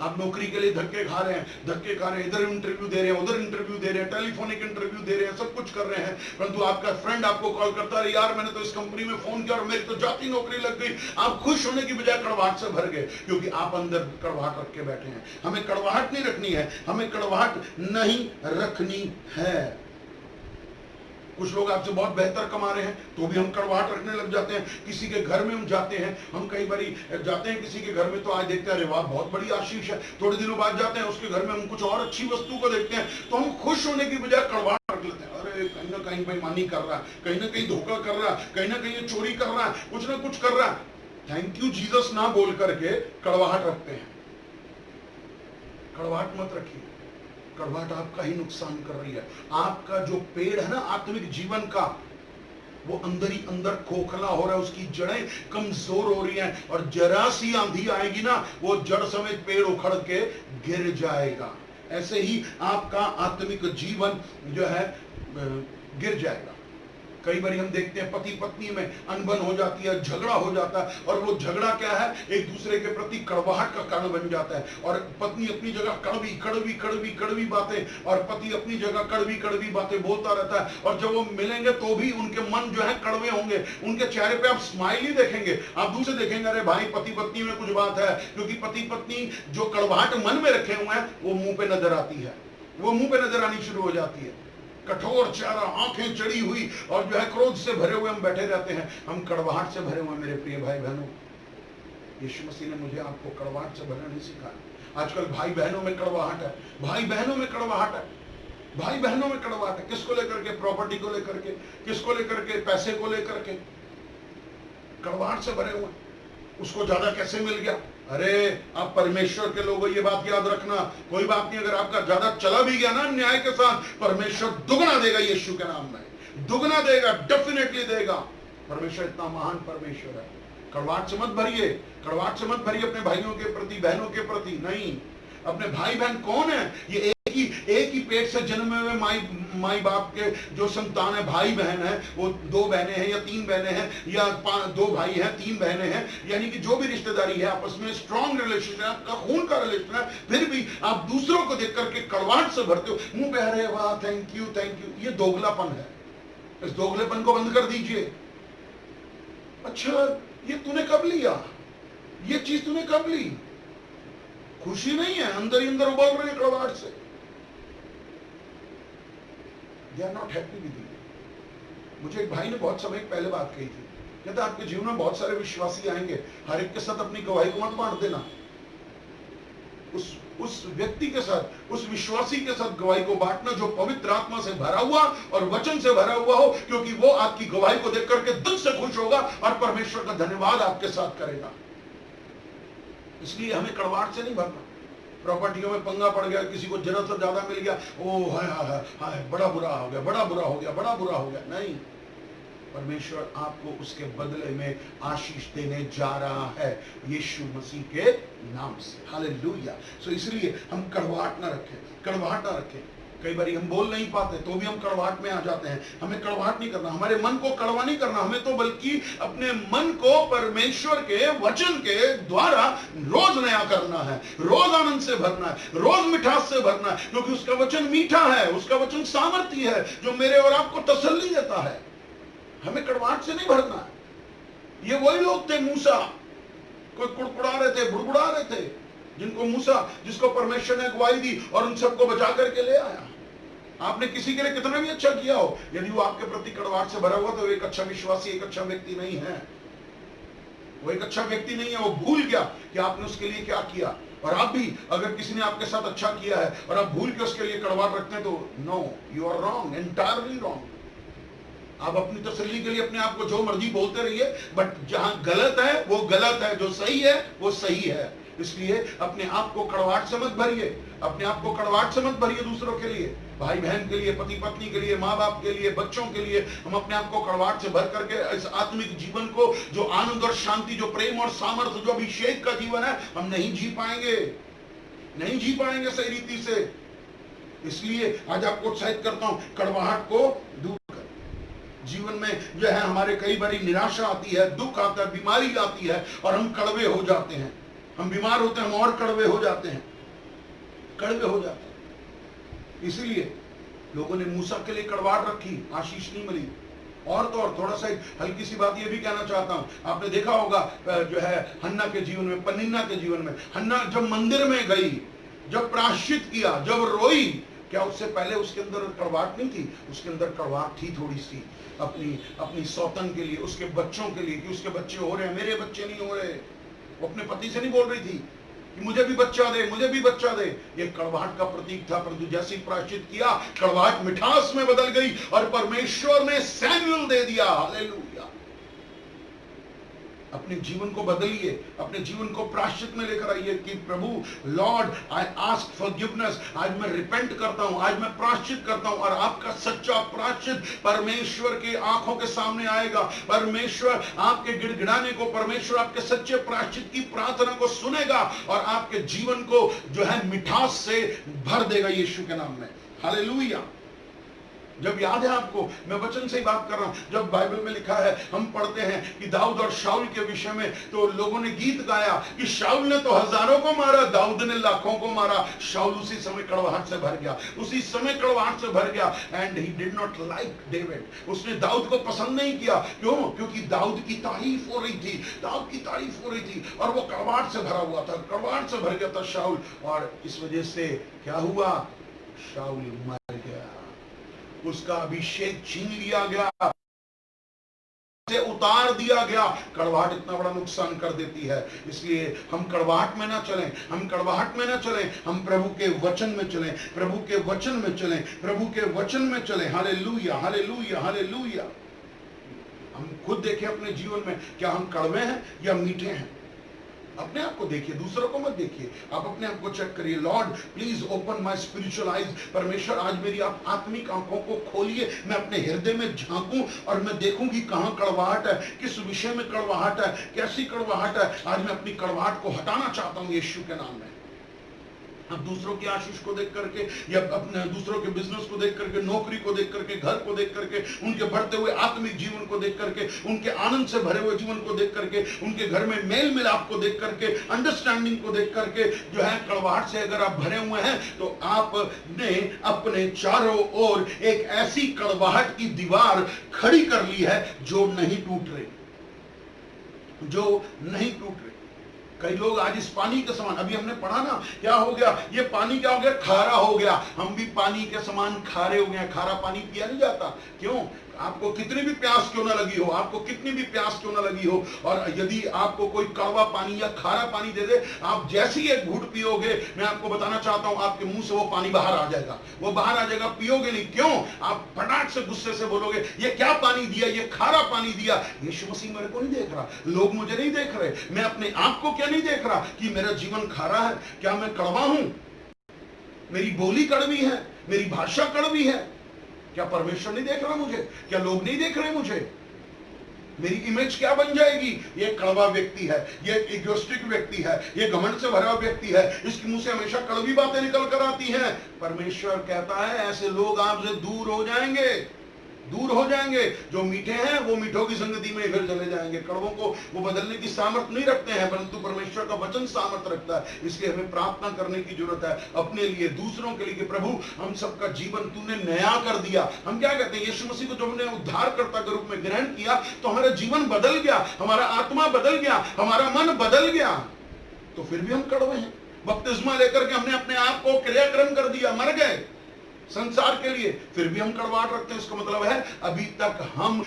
आप नौकरी के लिए धक्के खा रहे हैं, इधर इंटरव्यू दे रहे हैं, उधर इंटरव्यू दे रहे हैं, टेलीफोनिक इंटरव्यू दे रहे हैं, सब कुछ कर रहे हैं, परंतु आपका फ्रेंड आपको कॉल करता है, यार मैंने तो इस कंपनी में फोन किया और मेरी तो जाती नौकरी लग गई। आप खुश होने की बजाय कड़वाहट से भर गए, क्योंकि आप अंदर कड़वाहट रख के बैठे हैं। हमें कड़वाहट नहीं रखनी है, हमें कड़वाहट नहीं रखनी है। कुछ लोग आपसे बहुत बेहतर कमा रहे हैं तो भी हम कड़वाहट रखने लग जाते हैं। किसी के घर में हम जाते हैं, हम कई बार जाते हैं किसी के घर में तो आज देखते हैं अरे वाह बहुत बड़ी आशीष है, थोड़े दिनों बाद जाते हैं उसके घर में हम कुछ और अच्छी वस्तु को देखते हैं तो हम खुश होने की बजाय कड़वाहट रख लेते हैं। अरे कहीं ना कहीं बेईमानी कर रहा है, कहीं ना कहीं धोखा कर रहा है, कहीं ना कहीं चोरी कर रहा है, कुछ ना कुछ कर रहा है। थैंक यू जीसस ना बोल करके कड़वाहट रखते हैं। कड़वाहट मत रखिए, कड़वाहट आपका ही नुकसान कर रही है। आपका जो पेड़ है ना आत्मिक जीवन का, वो अंदर ही अंदर खोखला हो रहा है, उसकी जड़ें कमजोर हो रही हैं और जरा सी आंधी आएगी ना वो जड़ समेत पेड़ उखड़ के गिर जाएगा। ऐसे ही आपका आत्मिक जीवन जो है गिर जाएगा। कई बार हम देखते हैं पति पत्नी में अनबन हो जाती है, झगड़ा हो जाता है और वो झगड़ा क्या है, एक दूसरे के प्रति कड़वाहट का कारण बन जाता है। और पत्नी अपनी जगह कड़वी कड़वी कड़वी कड़वी बातें और पति अपनी जगह कड़वी कड़वी बातें बोलता रहता है, और जब वो मिलेंगे तो भी उनके मन जो है कड़वे होंगे। उनके चेहरे पे आप स्माइल ही देखेंगे, आप दूसरे देखेंगे अरे भाई पति पत्नी में कुछ बात है, क्योंकि पति पत्नी जो कड़वाहट मन में रखे हुए हैं वो मुंह पे नजर आती है, वो मुंह पे नजर आनी शुरू हो जाती है। कठोर चेहरा, आंखें चढ़ी हुई और जो है क्रोध से भरे हुए हम बैठे रहते हैं, हम कड़वाहट से भरे हुए। मेरे प्रिय भाई बहनों, यीशु मसीह ने मुझे आपको कड़वाहट से भरना नहीं सिखाया। आजकल भाई बहनों में कड़वाहट है, भाई बहनों में कड़वाहट है, भाई बहनों में कड़वाहट है। किसको लेकर के? प्रॉपर्टी को लेकर के, किसको लेकर के? पैसे को लेकर के कड़वाहट से भरे हुए। उसको ज्यादा कैसे मिल गया? अरे आप परमेश्वर के लोगों, ये बात याद रखना, कोई बात नहीं, अगर आपका ज्यादा चला भी गया ना न्याय के साथ, परमेश्वर दुगना देगा। यीशु के नाम में दुगना देगा, डेफिनेटली देगा। परमेश्वर इतना महान परमेश्वर है। कड़वाहट से मत भरिए, कड़वाहट से मत भरिए अपने भाइयों के प्रति, बहनों के प्रति। नहीं, अपने भाई बहन कौन है? ये एक ही पेट से जन्मे हुए माई बाप के जो संतान है, भाई बहन है, वो 2 बहनें हैं या 3 बहनें हैं या 2 भाई हैं, 3 बहनें हैं, यानी कि जो भी रिश्तेदारी है आपस में स्ट्रॉन्ग रिलेशन है, आपका खून का रिलेशन है, फिर भी आप दूसरों को देख करके कड़वाहट से भरते हो, मुंह पे अरे वाह थैंक यू, ये दोगलापन है। इस दोगलेपन को बंद कर दीजिए। अच्छा, ये तूने कब लिया? ये चीज तूने कब ली? खुशी नहीं है, अंदर ही अंदर उबल रहे कड़वाहट से। They are not happy with you। मुझे एक भाई ने बहुत समय पहले बात कही थी, कहता आपके जीवन में बहुत सारे विश्वासी आएंगे, हर एक के साथ अपनी गवाही को मत बांट देना। उस व्यक्ति के साथ, उस विश्वासी के साथ गवाही को बांटना जो पवित्र आत्मा से भरा हुआ और वचन से भरा हुआ हो, क्योंकि वो आपकी गवाही को देख करके दिल से खुश होगा और परमेश्वर का धन्यवाद आपके साथ करेगा। इसलिए हमें कड़वाहट से नहीं भरना। प्रॉपर्टियों में पंगा पड़ गया, किसी को जरा सा ज्यादा मिल गया, ओ हाय बड़ा बुरा हो गया, बड़ा बुरा हो गया, बड़ा बुरा हो गया। नहीं, परमेश्वर आपको उसके बदले में आशीष देने जा रहा है यीशु मसीह के नाम से। हालेलुया। सो इसलिए हम कड़वाहट ना रखें, कड़वाहट ना रखें। कई बार हम बोल नहीं पाते तो भी हम कड़वाहट में आ जाते हैं। हमें कड़वाहट नहीं करना, हमारे मन को कड़वा नहीं करना, हमें तो बल्कि अपने मन को परमेश्वर के वचन के द्वारा रोज नया करना है, रोज आनंद से भरना है, रोज मिठास से भरना है, क्योंकि उसका वचन मीठा है, उसका वचन सामर्थी है जो मेरे और आपको तसल्ली देता है। हमें कड़वाहट से नहीं भरना है। ये वही लोग थे, मूसा, कोई कुड़कुड़ा रहे थे, बुड़बुड़ा रहे थे, जिनको मूसा, जिसको परमेश्वर ने अगुवाई दी और उन सबको बचा करके ले आया। आपने किसी के लिए कितना भी अच्छा किया हो, यदि वो आपके प्रति कड़वाहट से भरा हुआ तो एक अच्छा विश्वासी, एक अच्छा व्यक्ति नहीं है। वो एक अच्छा व्यक्ति नहीं है। वो भूल गया कि आपने उसके लिए क्या किया। और आप भी अगर किसी ने आपके साथ अच्छा किया है और आप भूल के उसके लिए कड़वाहट रखते हैं तो no, you are wrong, entirely wrong. आप अपनी तसल्ली के लिए अपने आप को जो मर्जी बोलते रहिए, बट जहां गलत है वो गलत है, जो सही है वो सही है। इसलिए अपने आप को कड़वाहट से मत भरिए, अपने आप को कड़वाहट से मत भरिए। दूसरों के लिए, भाई बहन के लिए, पति पत्नी के लिए, माँ बाप के लिए, बच्चों के लिए हम अपने आप को कड़वाहट से भर करके इस आत्मिक जीवन को, जो आनंद और शांति, जो प्रेम और सामर्थ्य, जो अभिषेक का जीवन है, हम नहीं जी पाएंगे, नहीं जी पाएंगे सही रीति से। इसलिए आज आपको उत्साहित करता हूं, कड़वाहट को दूर कर। जीवन में जो है हमारे कई बार निराशा आती है, दुख आता है, बीमारी आती है और हम कड़वे हो जाते हैं। हम बीमार होते हैं, हम और कड़वे हो जाते हैं, कड़वे हो जाते हैं। इसलिए लोगों ने मूसा के लिए कड़वाहट रखी, आशीष नहीं मिली। और तो और थोड़ा सा हल्की सी बात ये भी कहना चाहता हूं, आपने देखा होगा जो है हन्ना के जीवन में, पनिन्ना के जीवन में, हन्ना जब मंदिर में गई, जब प्रायश्चित किया, जब रोई, क्या उससे पहले उसके अंदर कड़वाहट नहीं थी? उसके अंदर कड़वाहट थी थोड़ी सी, अपनी सौतन के लिए, उसके बच्चों के लिए, कि उसके बच्चे हो रहे हैं, मेरे बच्चे नहीं हो रहे। वो अपने पति से नहीं बोल रही थी कि मुझे भी बच्चा दे, मुझे भी बच्चा दे। ये कड़वाहट का प्रतीक था, परंतु जैसे ही प्रायश्चित किया, कड़वाहट मिठास में बदल गई और परमेश्वर ने सैमुएल दे दिया। हालेलुया। अपने जीवन को बदलिए, अपने जीवन को प्रायश्चित में लेकर आइए कि प्रभु, लॉर्ड आई आस्क फॉरगिवनेस, आज मैं रिपेंट करता हूं, आज मैं प्रायश्चित करता हूं। और आपका सच्चा प्रायश्चित परमेश्वर के आंखों के सामने आएगा। परमेश्वर आपके गिड़गिड़ाने को, परमेश्वर आपके सच्चे प्रायश्चित की प्रार्थना को सुनेगा और आपके जीवन को जो है मिठास से भर देगा यीशु के नाम में। हालेलुया। जब याद है आपको, मैं वचन से ही बात कर रहा हूं, जब बाइबल में लिखा है, हम पढ़ते हैं कि दाऊद और शाऊल के विषय में, तो लोगों ने गीत गाया कि शाऊल ने तो हजारों को मारा, दाऊद ने लाखों को मारा। शाऊल उसी समय कड़वाहट से भर गया, उसी समय कड़वाहट से भर गया। And he did not like David, उसने दाऊद को पसंद नहीं किया। क्यों? क्योंकि दाऊद की तारीफ हो रही थी, दाऊद की तारीफ हो रही थी और वो कड़वाहट से भरा हुआ था, कड़वाहट से भर गया था शाऊल। और इस वजह से क्या हुआ? शाऊल मर गया, उसका अभिषेक छीन लिया गया, से उतार दिया गया। कड़वाहट इतना बड़ा नुकसान कर देती है। इसलिए हम कड़वाहट में ना चलें, हम कड़वाहट में ना चलें, हम प्रभु के वचन में चलें, प्रभु के वचन में चलें, प्रभु के वचन में चलें। Hallelujah, hallelujah, hallelujah. हम खुद देखें अपने जीवन में, क्या हम कड़वे हैं या मीठे हैं? अपने आप को देखिए, दूसरों को मत देखिए, आप अपने आप को चेक करिए। Lord please open my spiritual eyes, परमेश्वर आज मेरी आप आत्मिक आंखों को खोलिए, मैं अपने हृदय में झांकूं और मैं देखूं कि कहां कड़वाहट है, किस विषय में कड़वाहट है, कैसी कड़वाहट है। आज मैं अपनी कड़वाहट को हटाना चाहता हूं यीशु के नाम में। हम दूसरों की आशीष को देख करके या अपने दूसरों के बिजनेस को देख करके, नौकरी को देख करके, घर को देख करके, उनके बढ़ते हुए आत्मिक जीवन को देख करके, उनके आनंद से भरे हुए जीवन को देख करके, उनके घर में मेल मिलाप को देख करके, अंडरस्टैंडिंग को देख करके जो है कड़वाहट से अगर आप भरे हुए हैं तो आपने अपने चारों ओर एक ऐसी कड़वाहट की दीवार खड़ी कर ली है जो नहीं टूट रही, जो नहीं टूट रही। कई लोग आज इस पानी के समान, अभी हमने पढ़ा ना, क्या हो गया, ये पानी क्या हो गया, खारा हो गया। हम भी पानी के समान खारे हो गए। खारा पानी पिया नहीं जाता, क्यों? आपको कितनी भी प्यास क्यों ना लगी हो, आपको कितनी भी प्यास क्यों ना लगी हो, और यदि आपको कोई कड़वा पानी या खारा पानी दे दे, आप जैसी एक घूंट पियोगे, मैं आपको बताना चाहता हूं, आपके मुंह से वो पानी बाहर आ जाएगा, वो बाहर आ जाएगा, पियोगे नहीं। क्यों? आप फटाक से गुस्से से बोलोगे, ये क्या पानी दिया, ये खारा पानी दिया। यीशु मसीह मेरे को नहीं देख रहा, लोग मुझे नहीं देख रहे, मैं अपने आप को क्या नहीं देख रहा कि मेरा जीवन खारा है, क्या मैं कड़वा हूं, मेरी बोली कड़वी है, मेरी भाषा कड़वी है। क्या परमेश्वर नहीं देख रहा मुझे? क्या लोग नहीं देख रहे मुझे? मेरी इमेज क्या बन जाएगी? ये कड़वा व्यक्ति है, ये इगोइस्टिक व्यक्ति है, ये घमंड से भरा व्यक्ति है, इसके मुंह से हमेशा कड़वी बातें निकल कर आती हैं। परमेश्वर कहता है ऐसे लोग आपसे दूर हो जाएंगे, दूर हो जाएंगे। जो मीठे हैं वो मीठों की संगति में फिर चले जाएंगे। कड़वों को वो बदलने की सामर्थ नहीं रखते हैं, परंतु परमेश्वर का वचन सामर्थ रखता है। इसलिए हमें प्रार्थना करने की जरूरत है अपने लिए, दूसरों के लिए, कि प्रभु हम सबका जीवन तूने नया कर दिया। हम क्या कहते हैं, यीशु मसीह को जब हमने उद्धारकर्ता के रूप में ग्रहण किया तो हमारा जीवन बदल गया, हमारा आत्मा बदल गया, हमारा मन बदल गया। तो फिर भी हम कड़वे हैं। बपतिस्मा लेकर के हमने अपने आप को क्रियाक्रम कर दिया, मर गए संसार के लिए, फिर भी हम कड़वाहट रखते हैं। इसका मतलब है अभी तक हम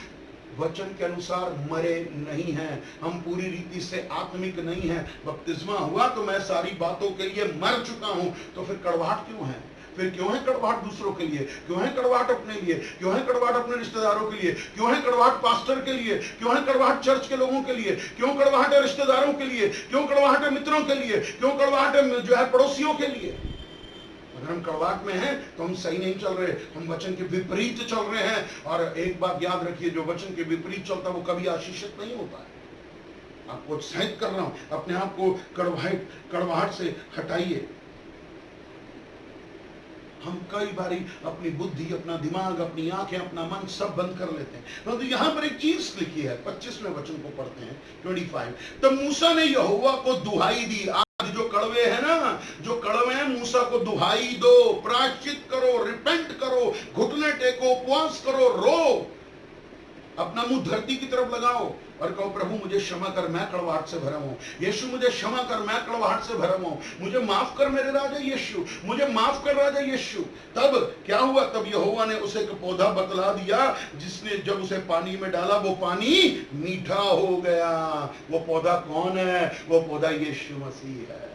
वचन के अनुसार मरे नहीं हैं, हम पूरी रीति से आत्मिक नहीं हैं। बपतिस्मा हुआ तो मैं सारी बातों के लिए मर चुका हूं, तो फिर कड़वाहट क्यों है? फिर क्यों है कड़वाहट दूसरों के लिए? क्यों है कड़वाहट अपने लिए? क्यों है कड़वाहट अपने रिश्तेदारों के लिए? क्यों है कड़वाहट पास्टर के लिए? क्यों है कड़वाहट चर्च के लोगों के लिए? क्यों कड़वाहट है रिश्तेदारों के लिए? क्यों कड़वाहट है मित्रों के लिए? क्यों कड़वाहट है जो है पड़ोसियों के लिए? अगर हम कड़वाहट में हैं तो हम सही नहीं चल रहे, हम वचन के विपरीत चल रहे हैं। और एक बात याद रखिए, जो वचन के विपरीत चलता है वो कभी आशीषित नहीं होता है। आपको उत्साहित कर रहा हूं, अपने आप को कड़वाहट से हटाइए। हम कई बारी अपनी बुद्धि, अपना दिमाग, अपनी आंखें, अपना मन सब बंद कर लेते हैं। तो यहाँ पर एक चीज लिखी है, 25वें वचन को पढ़ते हैं, 25। तब मूसा ने यहोवा को दुहाई दी। जो कड़वे हैं ना, जो कड़वे हैं, मूसा को दुहाई दो, प्रायश्चित करो, रिपेंट करो, घुटने टेको, उपवास करो, रो, अपना मुंह धरती की तरफ लगाओ और कहो प्रभु मुझे क्षमा कर, मैं कड़वाहट से भरा हूं। यीशु मुझे क्षमा कर, मैं कड़वाहट से भरा हूं। मुझे माफ कर मेरे राजा यीशु, मुझे माफ कर राजा यीशु। तब क्या हुआ? तब यहोवा ने उसे एक पौधा बतला दिया, जिसने जब उसे पानी में डाला वो पानी मीठा हो गया। वो पौधा कौन है? वो पौधा यीशु मसीह है।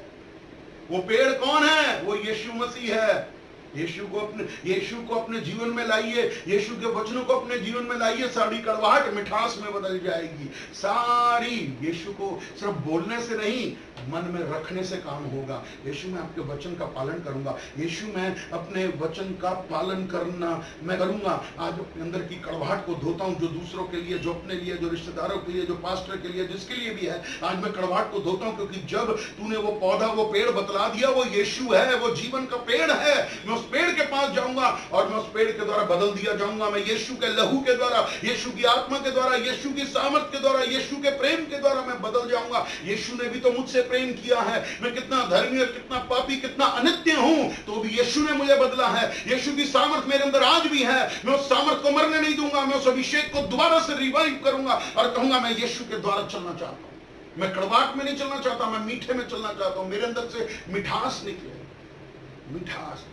वो पेड़ कौन है? वो यीशु मसीह है। यीशु को अपने जीवन में लाइए, यीशु के वचनों को अपने जीवन में लाइए, सारी कड़वाहट मिठास में बदल जाएगी। सारी यीशु को सिर्फ बोलने से नहीं, मन में रखने से काम होगा। यीशु मैं आपके वचन का पालन करूंगा, यीशु मैं अपने वचन का पालन करना मैं करूंगा। आज अपने अंदर की कड़वाहट को धोता हूं, जो दूसरों के लिए, जो अपने लिए, जो रिश्तेदारों के लिए, जो पास्टर के लिए, जिसके लिए भी है, आज मैं कड़वाहट को धोता हूं। क्योंकि जब तूने वो पौधा, वो पेड़ बतला दिया, वो यीशु है, वो जीवन का पेड़ है। मैं उस पेड़ के पास जाऊंगा और मैं उस पेड़ के द्वारा बदल दिया जाऊंगा। मैं यीशु के लहू के द्वारा, यीशु की आत्मा के द्वारा, यीशु की सामर्थ के द्वारा, यीशु के प्रेम के द्वारा मैं बदल जाऊंगा। यीशु ने भी तो मुझसे प्रेम किया है। मैं कितना धर्मी और कितना पापी, कितना अनित्य हूं, तो भी यीशु ने मुझे बदला है। यीशु की सामर्थ मेरे अंदर आज भी है। मैं उस सामर्थ को मरने नहीं दूंगा। मैं उस अभिषेक को दोबारा से रिवाइव करूंगा और कहूंगा मैं यीशु के द्वारा चलना चाहता हूं। मैं कड़वाहट में नहीं चलना चाहता, मैं मीठे में चलना चाहता हूं। मेरे अंदर से मिठास निकले, मिठास।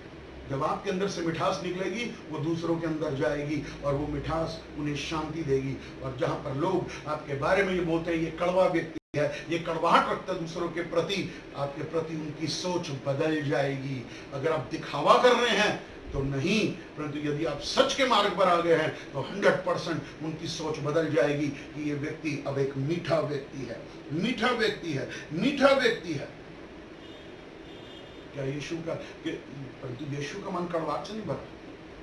जब आपके अंदर से मिठास निकलेगी, वो दूसरों के अंदर जाएगी और वो मिठास उन्हें शांति देगी। और जहां पर लोग आपके बारे में ये बोलते हैं ये कड़वा व्यक्ति है, ये कड़वाहट रखता है दूसरों के प्रति, आपके प्रति उनकी सोच बदल जाएगी। अगर आप दिखावा कर रहे हैं तो नहीं, परंतु यदि आप सच के मार्ग पर आ गए हैं तो 100% उनकी सोच बदल जाएगी कि ये व्यक्ति अब एक मीठा व्यक्ति है, मीठा व्यक्ति है, मीठा व्यक्ति है। क्या यीशु का, परंतु यीशु का मन कड़वा से नहीं भरा।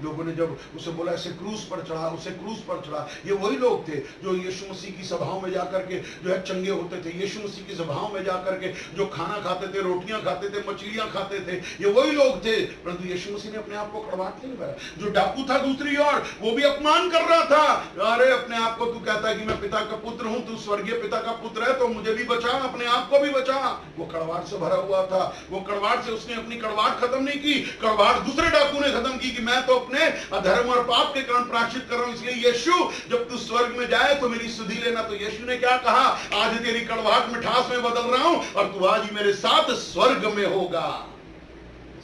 लोगों ने जब उसे बोला ऐसे क्रूस पर चढ़ा, उसे क्रूस पर चढ़ा, ये वही लोग थे जो यीशु मसीह की सभाओं में जाकर के जो है चंगे होते थे, यीशु मसीह की सभाओं में जाकर के जो खाना खाते थे, रोटियां खाते थे, मछलियां खाते थे, ये वही लोग थे। परंतु यीशु मसीह ने अपने आप को कड़वाहट नहीं भरा। जो डाकू था दूसरी ओर, वो भी अपमान कर रहा था, अरे अपने आप को तू कहता है कि मैं पिता का पुत्र हूं, तू स्वर्गीय पिता का पुत्र है, तो मुझे भी बचा, अपने आप को भी बचा। वो कड़वाहट से भरा हुआ था। वो कड़वाहट से उसने अपनी कड़वाहट खत्म नहीं की, कड़वाहट दूसरे डाकू ने खत्म की कि मैं तो अपने अधर्म और पाप के कारण प्रायश्चित कर रहा हूं, इसलिए यीशु जब तू स्वर्ग में जाए तो मेरी सुधि लेना। तो यीशु ने क्या कहा, आज तेरी कड़वाहट मिठास में बदल रहा हूं और तू आज ही मेरे साथ स्वर्ग में होगा।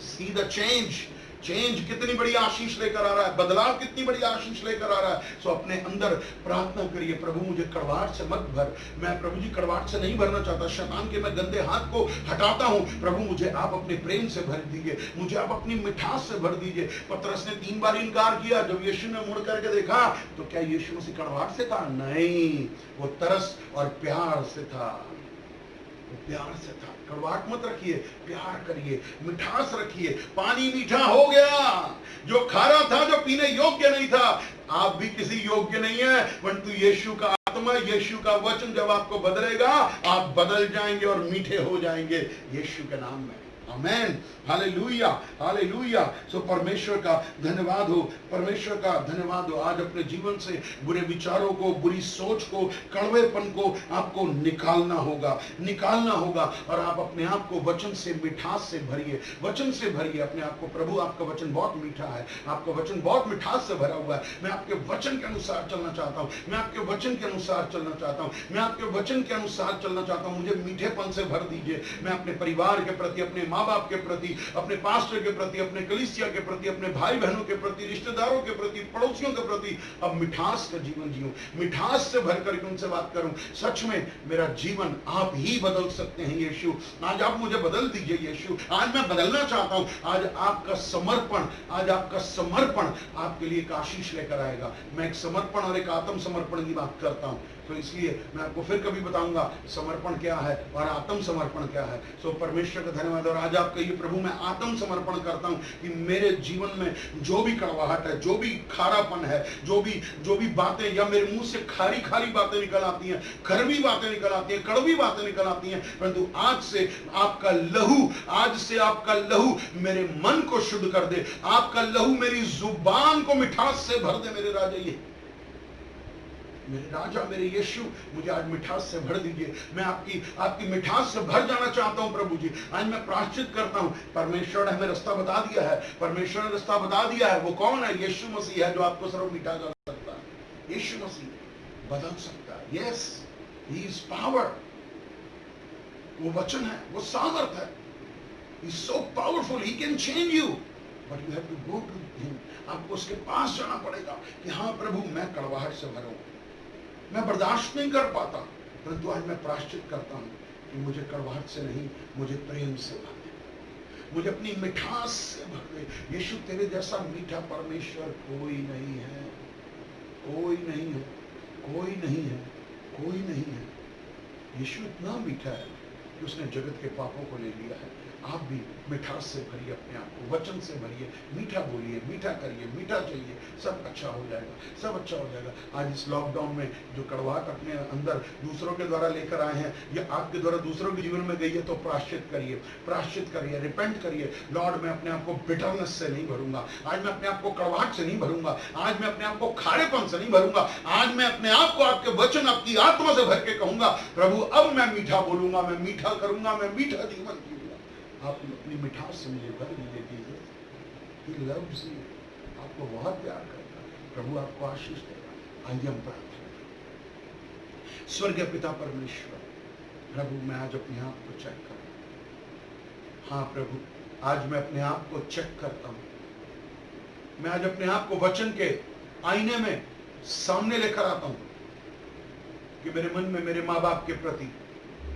See the change. चेंज कितनी बड़ी आशीष लेकर आ रहा है, बदलाव कितनी बड़ी आशीष लेकर आ रहा है। सो अपने अंदर प्रार्थना करिए, प्रभु मुझे कड़वाहट से मत भर। मैं प्रभु जी कड़वाहट से नहीं भरना चाहता, शैतान के मैं गंदे हाथ को हटाता हूं। प्रभु मुझे आप अपने प्रेम से भर दीजिए, मुझे आप अपनी मिठास से भर दीजिए। पतरस ने 3 बार इनकार किया। जब यीशु ने मुड़ करके देखा तो क्या यीशु मसीह कड़वाहट से था? नहीं, वो तरस और प्यार से था, प्यार से था। कड़वाहट मत रखिए, प्यार करिए, मिठास रखिए। पानी मीठा हो गया, जो खारा था, जो पीने योग्य नहीं था। आप भी किसी योग्य नहीं है, परंतु यीशु का आत्मा, यीशु का वचन जब आपको बदलेगा, आप बदल जाएंगे और मीठे हो जाएंगे यीशु के नाम में। आमेन, हालेलुया, हालेलुया। सो परमेश्वर का धन्यवाद हो, परमेश्वर का धन्यवाद हो। आज अपने जीवन से बुरे विचारों को, बुरी सोच को, कड़वेपन को आपको निकालना होगा, निकालना होगा। और आप अपने आप को वचन से, मिठास से भरिए, वचन से भरिए अपने आप को। प्रभु आपका वचन बहुत मीठा है, आपका वचन बहुत मिठास से भरा हुआ है। मैं आपके वचन के अनुसार चलना चाहता हूँ, मैं आपके वचन के अनुसार चलना चाहता हूँ, मैं आपके वचन के अनुसार चलना चाहता हूँ। मुझे मीठेपन से भर दीजिए। मैं अपने परिवार के प्रति, अपने माँ बाप के प्रति, अपने पास्टर के प्रति, अपने कलीसिया के प्रति, अपने भाई बहनों के प्रति, रिश्तेदारों के प्रति, पड़ोसियों के प्रति अब मिठास का जीवन जीऊं, मिठास से भर करके उनसे बात करूं। सच में मेरा जीवन आप ही बदल सकते हैं यीशु। आज आप मुझे बदल दीजिए यीशु। आज मैं बदलना चाहता हूं। आज आपका समर्पण, आज आपका समर्पण आपके लिए एक आशीष लेकर आएगा। मैं एक समर्पण और एक आत्म समर्पण की बात करता हूं, तो इसलिए मैं आपको फिर कभी बताऊंगा समर्पण क्या है और आत्म समर्पण क्या है। सो परमेश्वर का धन्यवाद। और आज आप कहिए, प्रभु मैं आत्म समर्पण करता हूं कि मेरे जीवन में जो भी कड़वाहट है, जो भी खारापन है, जो भी बातें या मेरे मुंह से खारी खारी बातें निकल आती हैं, कड़वी बातें निकल आती हैं, कड़वी बातें निकल आती हैं, परंतु आज से आपका लहू, आज से आपका लहू मेरे मन को शुद्ध कर दे। आपका लहू मेरी जुबान को मिठास से भर दे। मेरे राजा, ये मेरे राजा, मेरे यीशु, मुझे आज मिठास से भर दीजिए। मैं आपकी मिठास से भर जाना चाहता हूं प्रभु जी। आज मैं प्रायश्चित करता हूं। परमेश्वर ने हमें रास्ता बता दिया है, परमेश्वर ने रास्ता बता दिया है। वो कौन है? यीशु मसीह है, जो आपको सर्व मीठा कर सकता है। यीशु मसीह बदल सकता है। Yes, he is power. वो वचन है, वो सामर्थ है। He is so powerful, he can change you, but you have to go to him. आपको उसके पास जाना पड़ेगा कि हाँ प्रभु, मैं कड़वाहट से भरा हूं, मैं बर्दाश्त नहीं कर पाता, परंतु आज मैं प्रायश्चित करता हूं कि मुझे कड़वाहट से नहीं, मुझे प्रेम से भर दे, मुझे अपनी मिठास से भर दे। यीशु, तेरे जैसा मीठा परमेश्वर कोई नहीं है, कोई नहीं है, कोई नहीं है, कोई नहीं है। यीशु इतना मीठा है कि उसने जगत के पापों को ले लिया है। आप भी मिठास से भरिए अपने आप को, वचन से भरिए, मीठा बोलिए, मीठा करिए, मीठा चाहिए, सब अच्छा हो जाएगा, सब अच्छा हो जाएगा। आज इस लॉकडाउन में जो कड़वाहट अपने अंदर दूसरों के द्वारा लेकर आए हैं या आपके द्वारा दूसरों के जीवन में गई है, तो प्रायश्चित करिए, प्रायश्चित करिए, रिपेंट करिए। लॉर्ड, मैं अपने आप को बिटरनेस से नहीं भरूंगा, आज मैं अपने आप को कड़वाहट से नहीं भरूंगा, आज मैं अपने आप को खारेपन से नहीं भरूंगा, आज मैं अपने आप को आपके वचन, आपकी आत्मा से भर के कहूंगा, प्रभु अब मैं मीठा बोलूंगा, मैं मीठा करूंगा, मैं मीठा जीवन जीऊंगा। आप अपनी मिठास से मुझे भर दीजिए जीसस। ही लव्स यू, आपको बहुत प्यार करता है। प्रभु आपको आशीष देगा। आइए हम प्रार्थना करें। स्वर्गीय पिता परमेश्वर, प्रभु मैं आज अपने आप को चेक करूं। हाँ प्रभु, आज मैं अपने आप को चेक करता हूं। मैं आज अपने आप को वचन के आईने में सामने लेकर आता हूं कि मेरे मन में मेरे माँ बाप के प्रति,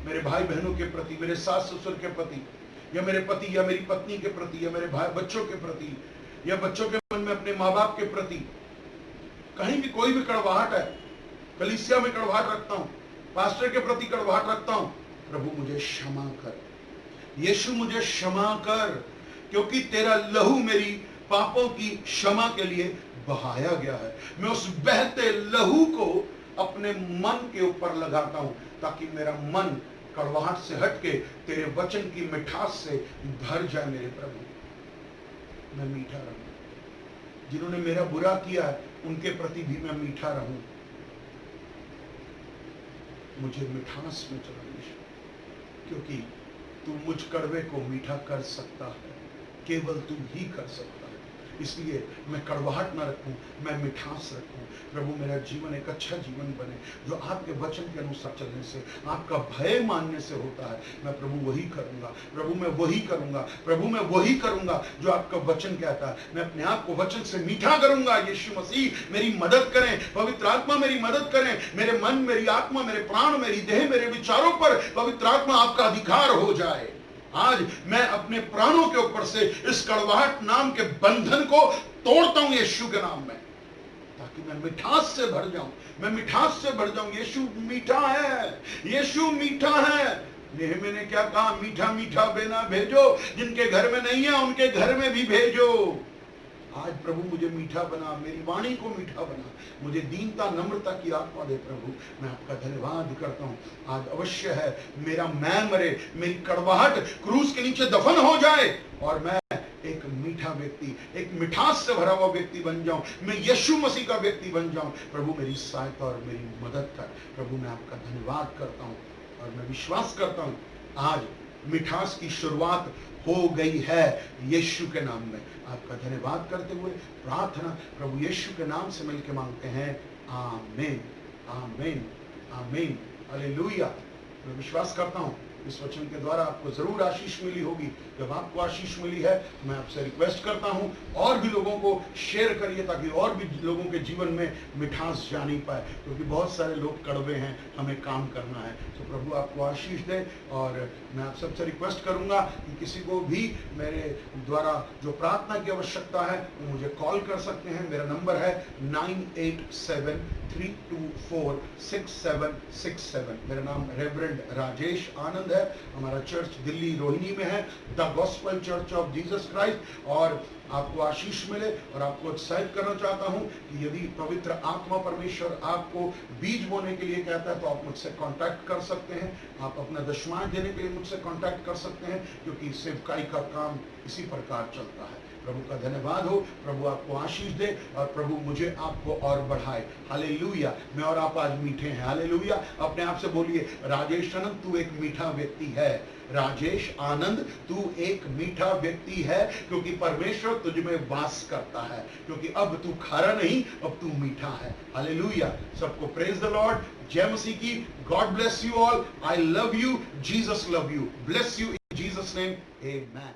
मेरे भाई बहनों के प्रति, मेरे सास ससुर के प्रति, या मेरे पति या मेरी पत्नी के प्रति, या मेरे भाई बच्चों के प्रति, या बच्चों के मन में अपने माँ बाप के प्रति कहीं भी कोई भी कड़वाहट है, कलीसिया में कड़वाहट रखता हूं, पास्टर के प्रति कड़वाहट रखता हूं, प्रभु मुझे क्षमा कर, यीशु मुझे क्षमा कर, क्योंकि तेरा लहू मेरी पापों की क्षमा के लिए बहाया गया है। मैं उस बहते लहू को अपने मन के ऊपर लगाता हूं ताकि मेरा मन कड़वाहट से हटके तेरे वचन की मिठास से भर जाए। मेरे प्रभु मैं मीठा रहूं, जिन्होंने मेरा बुरा किया है उनके प्रति भी मैं मीठा रहूं। मुझे मिठास में चला यीशु, क्योंकि तू मुझ कड़वे को मीठा कर सकता है, केवल तू ही कर सकता है। इसलिए मैं कड़वाहट ना रखूं, मैं मिठास रखूं। प्रभु मेरा जीवन एक अच्छा जीवन बने जो आपके वचन के अनुसार चलने से, आपका भय मानने से होता है। मैं प्रभु वही करूंगा, प्रभु मैं वही करूंगा, प्रभु मैं वही करूंगा जो आपका वचन कहता है। मैं अपने आप को वचन से मीठा करूंगा। यीशु मसीह मेरी मदद करें, पवित्र आत्मा मेरी मदद करें। मेरे मन, मेरी आत्मा, मेरे प्राण, मेरी देह, मेरे विचारों पर पवित्र आत्मा आपका अधिकार हो जाए। आज मैं अपने प्राणों के ऊपर से इस कड़वाहट नाम के बंधन को तोड़ता हूं यीशु के नाम में, ताकि मैं मिठास से भर जाऊं, मैं मिठास से भर जाऊं। यीशु मीठा है, यीशु मीठा है। नेहमी ने क्या कहा? मीठा मीठा बेना भेजो, जिनके घर में नहीं है उनके घर में भी भेजो। आज प्रभु मुझे मीठा बना, मेरी वाणी को मीठा बना, मुझे दीनता नम्रता की आत्मा दे। प्रभु मैं आपका धन्यवाद करता हूँ। आज अवश्य है मेरा मैं मरे, मेरी कड़वाहट क्रूस के नीचे दफन हो जाए और मैं एक मीठा व्यक्ति, एक मिठास से भरा हुआ व्यक्ति बन जाऊं, मैं यीशु मसीह का व्यक्ति बन जाऊं। प्रभु मेरी सहायता और मेरी मदद कर। प्रभु मैं आपका धन्यवाद करता हूं और मैं विश्वास करता हूं आज मिठास की शुरुआत हो गई है यीशु के नाम में। आपका धन्यवाद करते हुए प्रार्थना प्रभु यीशु के नाम से मिलकर मांगते हैं, आमीन, आमीन, आमीन, हालेलुया। मैं विश्वास करता हूं इस वचन के द्वारा आपको जरूर आशीष मिली होगी। जब आपको आशीष मिली है, मैं आपसे रिक्वेस्ट करता हूं और भी लोगों को शेयर करिए, ताकि और भी लोगों के जीवन में मिठास जा नहीं पाए, क्योंकि बहुत सारे लोग कड़वे हैं, हमें काम करना है। तो प्रभु आपको आशीष दे। और मैं आप सबसे रिक्वेस्ट करूंगा कि किसी को भी मेरे द्वारा जो प्रार्थना की आवश्यकता है वो मुझे कॉल कर सकते हैं। मेरा नंबर है 9873246767। मेरा नाम रेवरेंड राजेश आनंद है। हमारा चर्च दिल्ली रोहिणी में है, the gospel church of Jesus Christ. और आपको आशीष मिले और आपको उत्साहित करना चाहता हूं कि यदि पवित्र आत्मा परमेश्वर आपको बीज बोने के लिए कहता है तो आप मुझसे कांटेक्ट कर सकते हैं। आप अपना दशमांश देने के लिए मुझसे कांटेक्ट कर सकते हैं, क्योंकि सेवकाई का काम इसी प्रकार चलता है। प्रभु का धन्यवाद हो। प्रभु आपको आशीष दे और प्रभु मुझे आपको और बढ़ाए। हालेलुया। मैं और आप आज मीठे हैं। हालेलुया। अपने आप से बोलिए, राजेश आनंद तू एक मीठा व्यक्ति है। राजेश आनंद तू एक मीठा व्यक्ति है, क्योंकि परमेश्वर तुझ में वास करता है। क्योंकि अब तू खारा नहीं, अब तू मीठा है। हालेलुया। सबको प्रेज द लॉर्ड। जय मसीह की। God bless you all. I love you. Jesus love you. Bless you in Jesus name. Amen.